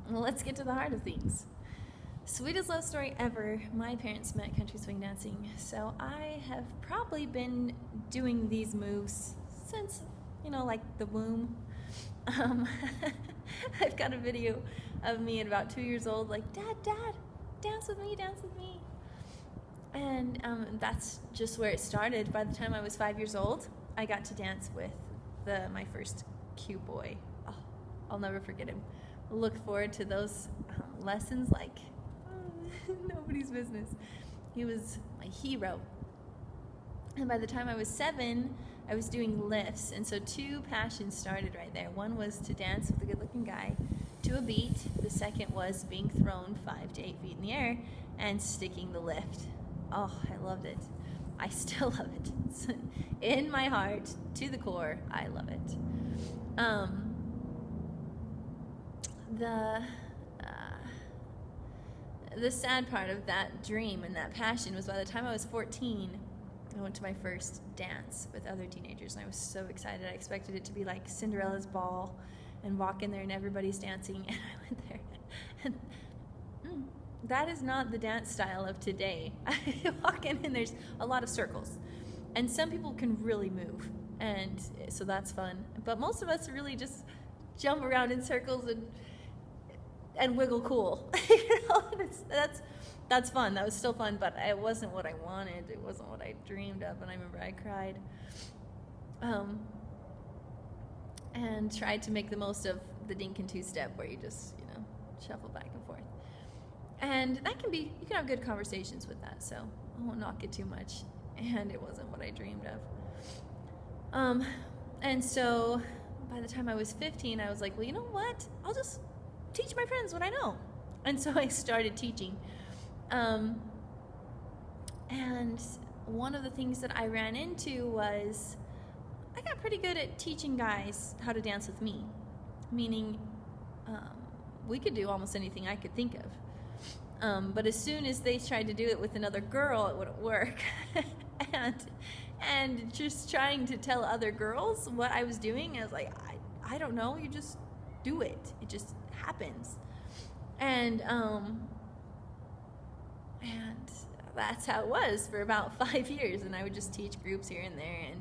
Well, let's get to the heart of things. Sweetest love story ever. My parents met country swing dancing, so I have probably been doing these moves since, like the womb. Um, I've got a video of me at about 2 years old, like, Dad, dance with me, dance with me. And that's just where it started. By the time I was 5 years old, I got to dance with my first cute boy. Oh, I'll never forget him. Look forward to those lessons like nobody's business. He was my hero. And by the time I was 7, I was doing lifts. And so 2 passions started right there. One was to dance with a good-looking guy to a beat. The second was being thrown 5 to 8 feet in the air and sticking the lift. Oh, I loved it. I still love it. It's in my heart, to the core, I love it. The sad part of that dream and that passion was by the time I was 14, I went to my first dance with other teenagers, and I was so excited. I expected it to be like Cinderella's ball and walk in there and everybody's dancing, and I went there. And that is not the dance style of today. I walk in and there's a lot of circles, and some people can really move, and so that's fun. But most of us really just jump around in circles and wiggle cool. That's fun. That was still fun, but it wasn't what I wanted. It wasn't what I dreamed of, and I remember I cried. And tried to make the most of the dink and two-step where you just, shuffle back and forth. And that you can have good conversations with that, so I won't knock it too much. And it wasn't what I dreamed of. And so by the time I was 15, I was like, well, you know what? I'll just teach my friends what I know. And so I started teaching. And one of the things that I ran into was I got pretty good at teaching guys how to dance with me, meaning we could do almost anything I could think of. But as soon as they tried to do it with another girl, it wouldn't work. and just trying to tell other girls what I was doing, I was like, I don't know, you just do it. It just happens. And that's how it was for about 5 years. And I would just teach groups here and there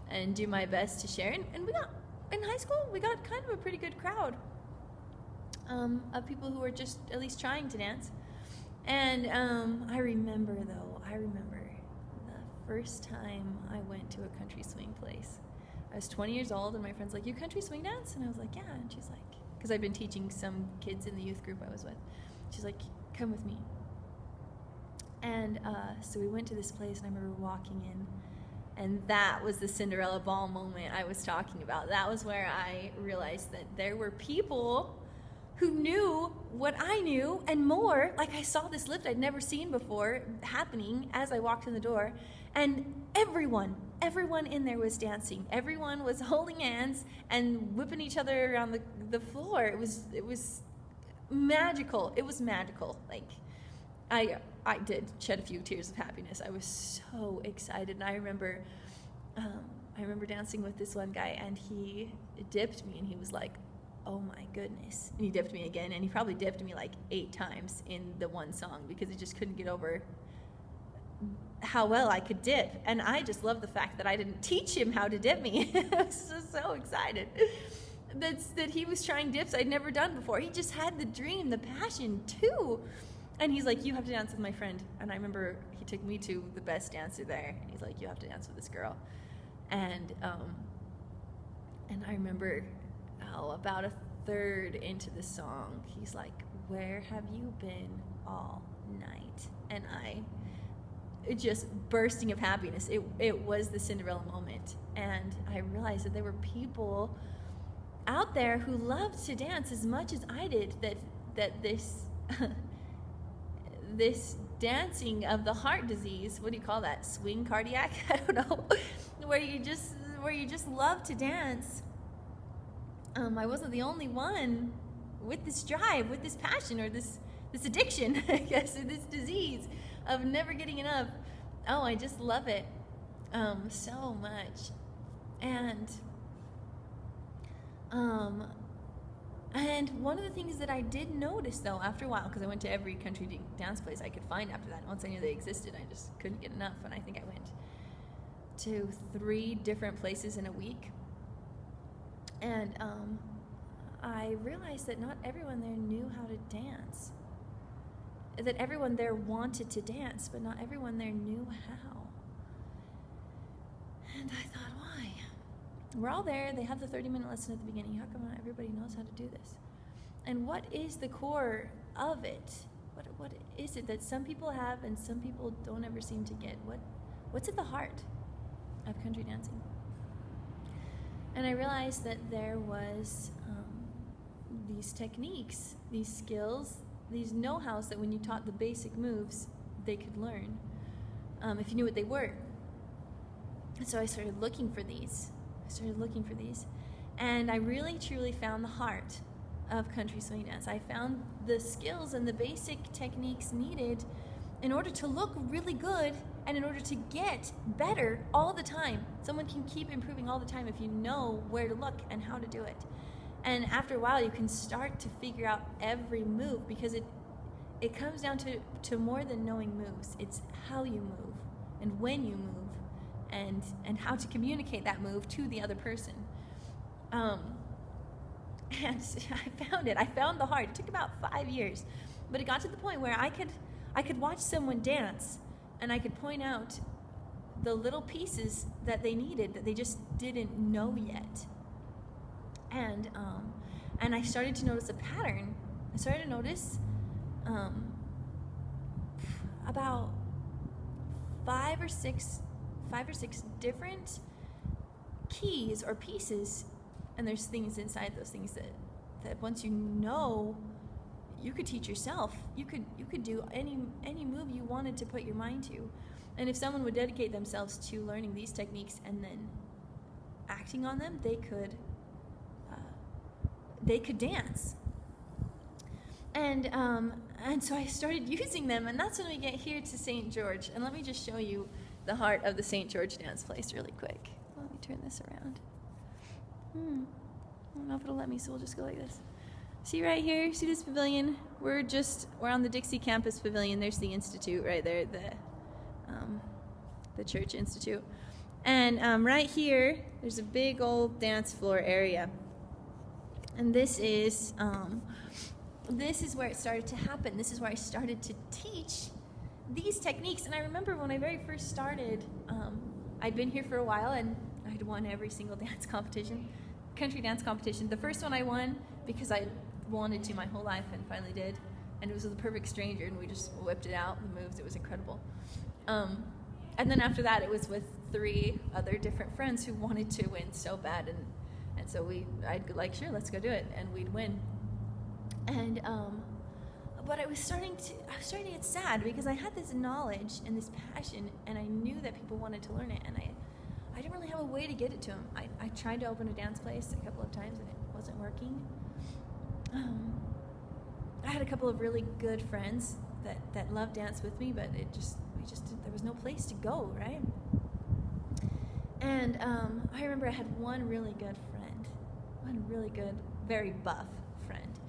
and do my best to share. And we got, in high school, we got kind of a pretty good crowd of people who were just at least trying to dance. And I remember the first time I went to a country swing place. I was 20 years old, and my friend's like, you country swing dance? And I was like, yeah. And she's like, because I'd been teaching some kids in the youth group I was with. She's like, come with me. And so we went to this place, and I remember walking in, and that was the Cinderella ball moment I was talking about. That was where I realized that there were people who knew what I knew and more. Like, I saw this lift I'd never seen before happening as I walked in the door, and everyone in there was dancing. Everyone was holding hands and whipping each other around the floor. It was magical. It was magical. Like, I did shed a few tears of happiness. I was so excited. And I remember dancing with this one guy, and he dipped me, and he was like, oh my goodness. And he dipped me again, and he probably dipped me like 8 times in the one song because he just couldn't get over how well I could dip. And I just loved the fact that I didn't teach him how to dip me. I was just so excited that he was trying dips I'd never done before. He just had the dream, the passion too. And he's like, you have to dance with my friend. And I remember he took me to the best dancer there, and he's like, you have to dance with this girl. And I remember about a third into the song, he's like, where have you been all night? And just bursting of happiness. It was the Cinderella moment. And I realized that there were people out there who loved to dance as much as I did, that this this dancing of the heart disease, what do you call that? Swing cardiac? I don't know. where you just love to dance. I wasn't the only one with this drive, with this passion, or this addiction, I guess, or this disease of never getting enough. Oh, I just love it so much. And And one of the things that I did notice, though, after a while, because I went to every country dance place I could find after that. Once I knew they existed, I just couldn't get enough. And I think I went to 3 different places in a week. And I realized that not everyone there knew how to dance. That everyone there wanted to dance, but not everyone there knew how. And I thought, why? We're all there. They have the 30-minute lesson at the beginning. How come not everybody knows how to do this? And what is the core of it? What is it that some people have and some people don't ever seem to get? What's at the heart of country dancing? And I realized that there was these techniques, these skills, these know-hows that when you taught the basic moves, they could learn if you knew what they were. And so I started looking for these. And I really, truly found the heart of country swing dance. I found the skills and the basic techniques needed in order to look really good and in order to get better all the time. Someone can keep improving all the time if you know where to look and how to do it. And after a while, you can start to figure out every move, because it comes down to more than knowing moves. It's how you move and when you move and how to communicate that move to the other person. And I found it. I found the heart. It took about 5 years, but it got to the point where I could watch someone dance and I could point out the little pieces that they needed that they just didn't know yet. And I started to notice a pattern. I started to notice about five or six different keys or pieces, and there's things inside those things that once you know, you could teach yourself. You could do any move you wanted to put your mind to. And if someone would dedicate themselves to learning these techniques and then acting on them, they could dance. And so I started using them, and that's when we get here to St. George. And let me just show you the heart of the St. George dance place really quick. Let me turn this around. I don't know if it'll let me, so we'll just go like this. See right here? See this pavilion? We're on the Dixie Campus Pavilion. There's the Institute right there, the Church Institute. And right here, there's a big old dance floor area. And this is where it started to happen. This is where I started to teach these techniques. And I remember when I very first started, I'd been here for a while and I'd won every single country dance competition. The first one I won because I wanted to my whole life and finally did. And it was with a perfect stranger and we just whipped it out, the moves. It was incredible. And then after that, it was with 3 other different friends who wanted to win so bad. And so I'd be like, sure, let's go do it. And we'd win. And, but I was starting to get sad because I had this knowledge and this passion and I knew that people wanted to learn it. And I didn't really have a way to get it to them. I tried to open a dance place a couple of times and it wasn't working. I had a couple of really good friends that loved dance with me, but there was no place to go, right? And I remember I had one really good, very buff friend,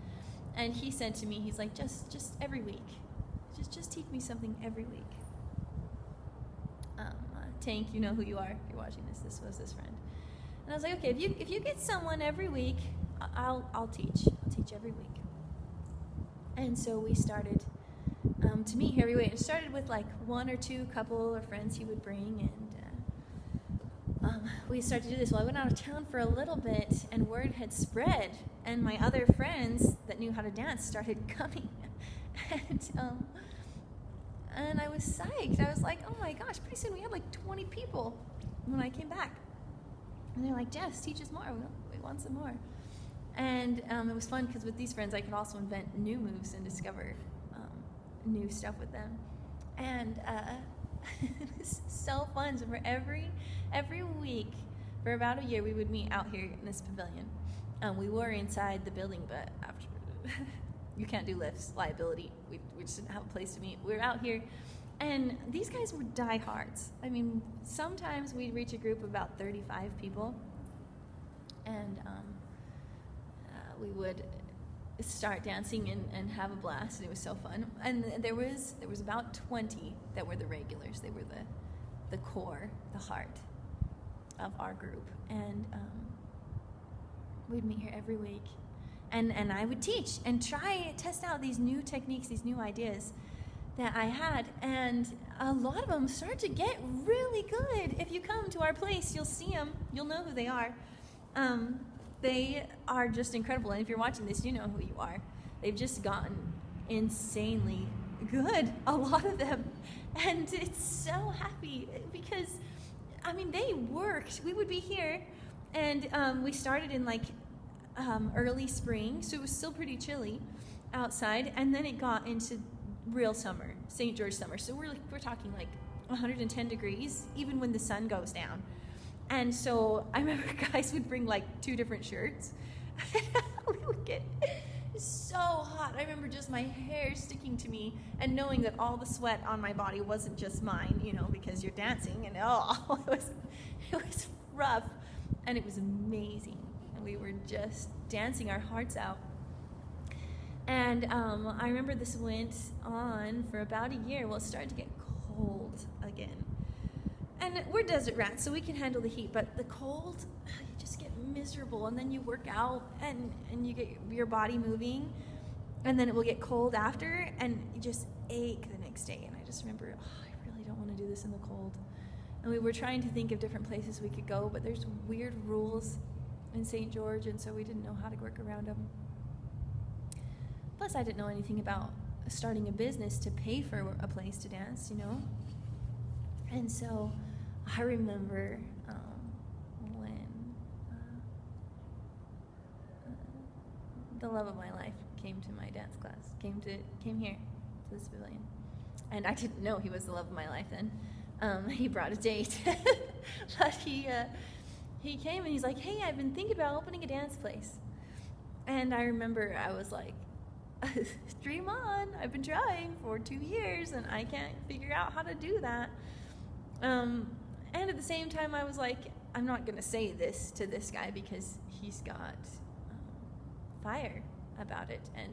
and he said to me, he's like, just every week, just teach me something every week. Tank, you know who you are if you're watching this. This was this friend, and I was like, okay, if you get someone every week, I'll teach every week. And so we started to meet here every week. It started with like 1 or 2 couple or friends he would bring, and we started to do this. Well, I went out of town for a little bit, and word had spread, and my other friends that knew how to dance started coming, and I was psyched. I was like, oh my gosh, pretty soon we had like 20 people when I came back, and they're like, Jess, teach us more. We want some more. And it was fun because with these friends, I could also invent new moves and discover new stuff with them. And it was so fun. So for every week, for about a year, we would meet out here in this pavilion. We were inside the building, but after you can't do lifts, liability. We just didn't have a place to meet. We were out here, and these guys were diehards. I mean, sometimes we'd reach a group of about 35 people, and we would start dancing and have a blast, and it was so fun. And there was about 20 that were the regulars. They were the core, the heart of our group, and we'd meet here every week, and I would teach and test out these new techniques, these new ideas that I had, and a lot of them start to get really good. If you come to our place, you'll see them, you'll know who they are. They are just incredible, and if you're watching this, you know who you are. They've just gotten insanely good, a lot of them, and it's so happy because, I mean, they worked. We would be here, and we started in like early spring, so it was still pretty chilly outside, and then it got into real summer, St. George summer. So we're talking like 110 degrees, even when the sun goes down. And so I remember guys would bring like 2 different shirts. We would get so hot. I remember just my hair sticking to me and knowing that all the sweat on my body wasn't just mine, you know, because you're dancing, and it was rough, and it was amazing. And we were just dancing our hearts out. And I remember this went on for about a year. Well, it started to get cold again. And we're desert rats, so we can handle the heat, but the cold, you just get miserable, and then you work out, and you get your body moving, and then it will get cold after, and you just ache the next day. And I just remember, I really don't want to do this in the cold. And we were trying to think of different places we could go, but there's weird rules in St. George, and so we didn't know how to work around them. Plus, I didn't know anything about starting a business to pay for a place to dance, you know? And so I remember when the love of my life came to my dance class, came here to this pavilion. And I didn't know he was the love of my life then. He brought a date. But he came and he's like, hey, I've been thinking about opening a dance place. And I remember I was like, dream on. I've been trying for 2 years and I can't figure out how to do that. And at the same time, I was like, I'm not going to say this to this guy because he's got fire about it. And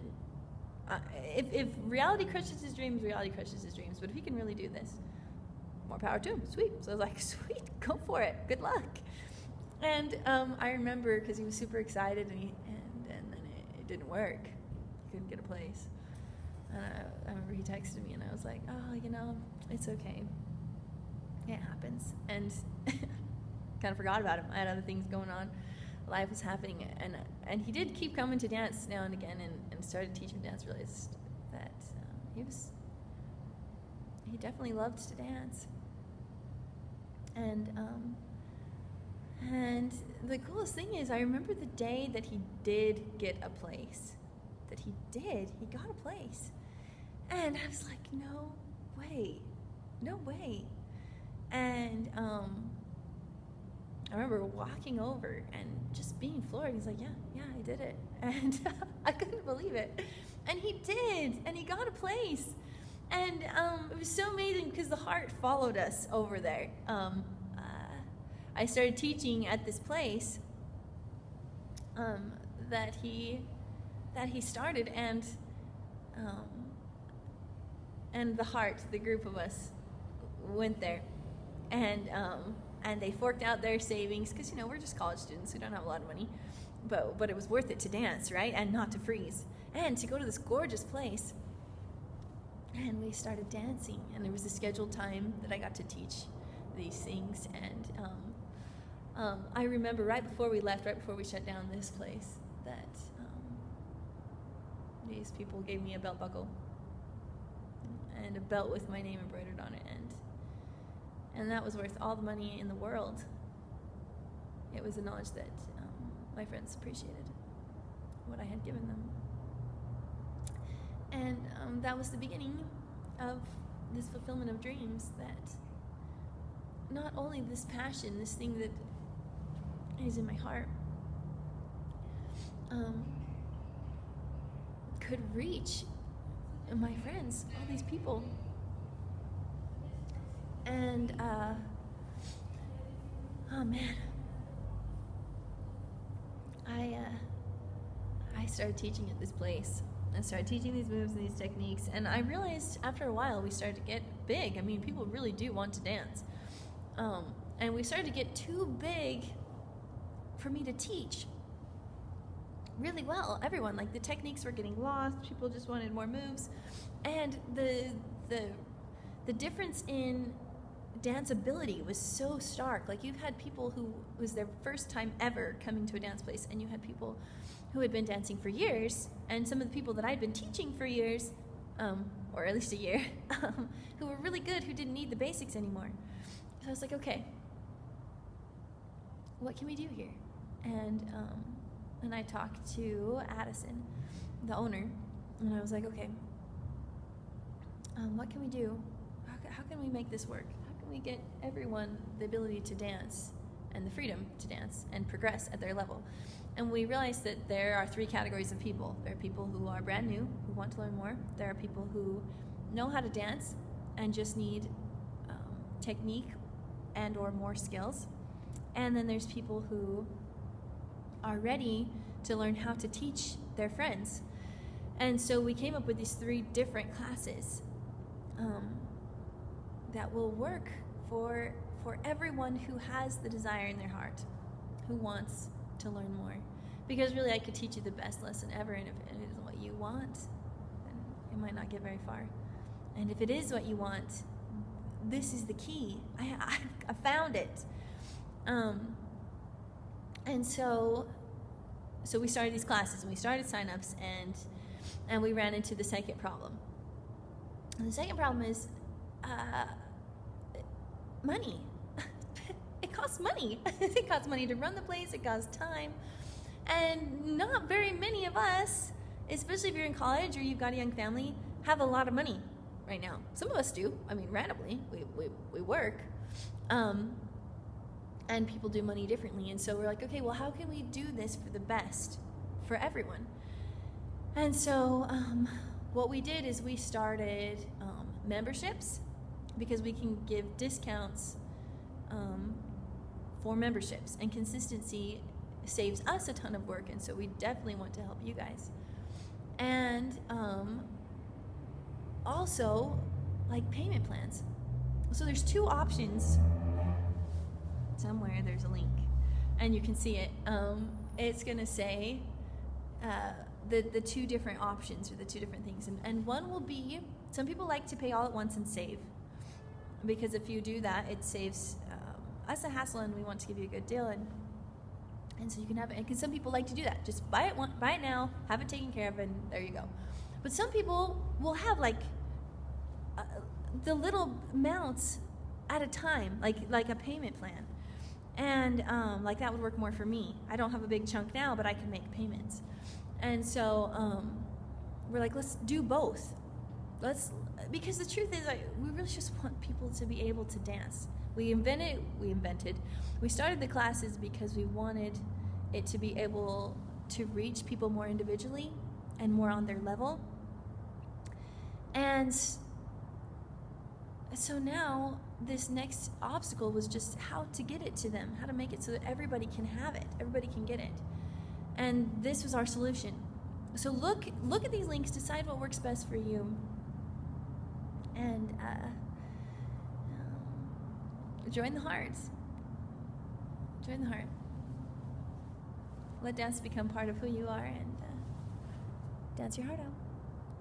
if reality crushes his dreams, reality crushes his dreams. But if he can really do this, more power to him. Sweet. So I was like, sweet, go for it. Good luck. And I remember because he was super excited, and then it didn't work. He couldn't get a place. And I remember he texted me, and I was like, oh, you know, it's okay. It happens. And kind of forgot about him. I had other things going on. Life was happening. And he did keep coming to dance now and again, and started teaching dance. Realized that he definitely loved to dance. And the coolest thing is, I remember the day that he did get a place. He got a place. And I was like, no way. And I remember walking over and just being floored. He's like, yeah, I did it. And I couldn't believe it. And he did, and he got a place. And it was so amazing because the heart followed us over there. I started teaching at this place that he started, and the heart, the group of us, went there, and they forked out their savings because, you know, we're just college students who don't have a lot of money, but it was worth it to dance, right, and not to freeze, and to go to this gorgeous place. And we started dancing, and there was a scheduled time that I got to teach these things. And I remember right before we left, right before we shut down this place, that these people gave me a belt buckle and a belt with my name embroidered on it, and that was worth all the money in the world. It was the knowledge that my friends appreciated what I had given them. And that was the beginning of this fulfillment of dreams, that not only this passion, this thing that is in my heart, could reach my friends, all these people. And, oh man, I I started teaching at this place. I started teaching these moves and these techniques, and I realized after a while we started to get big. I mean, people really do want to dance. And we started to get too big for me to teach really well. Everyone, like, the techniques were getting lost. People just wanted more moves. And the difference in danceability was so stark. Like, you've had people who it was their first time ever coming to a dance place, and you had people who had been dancing for years, and some of the people that I'd been teaching for years, or at least a year, who were really good, who didn't need the basics anymore. So I was like, okay, what can we do here? And I talked to Addison, the owner, and I was like, okay, what can we do? How can we make this work? How can we get everyone the ability to dance and the freedom to dance and progress at their level? And we realized that there are 3 categories of people. There are people who are brand new, who want to learn more. There are people who know how to dance and just need technique and or more skills. And then there's people who are ready to learn how to teach their friends. And so we came up with these 3 different classes that will work for everyone who has the desire in their heart, who wants to learn more. Because really, I could teach you the best lesson ever, and if it isn't what you want, then it might not get very far. And if it is what you want, this is the key. I found it. And so we started these classes, and we started signups, and we ran into the second problem. And the second problem is money. It costs money. It costs money to run the place. It costs time. And not very many of us, especially if you're in college or you've got a young family, have a lot of money right now. Some of us do. I mean, randomly, we work. And people do money differently. And so we're like, okay, well, how can we do this for the best for everyone? And so what we did is we started memberships, because we can give discounts for memberships, and consistency saves us a ton of work, and so we definitely want to help you guys. And also, like, payment plans. So there's 2 options. Somewhere there's a link, and you can see it. It's gonna say the 2 different options, or the 2 different things, and one will be, some people like to pay all at once and save, because if you do that, it saves us a hassle, and we want to give you a good deal, and so you can have it. And some people like to do that, just buy it now, have it taken care of, and there you go. But some people will have like the little amounts at a time, like a payment plan, and like that would work more for me. I don't have a big chunk now, but I can make payments, and so we're like, let's do both. Because the truth is, we really just want people to be able to dance. We started the classes because we wanted it to be able to reach people more individually and more on their level. And so now this next obstacle was just how to get it to them, how to make it so that everybody can have it, everybody can get it. And this was our solution. So look at these links, decide what works best for you, and join the heart. Join the heart. Let dance become part of who you are, and dance your heart out.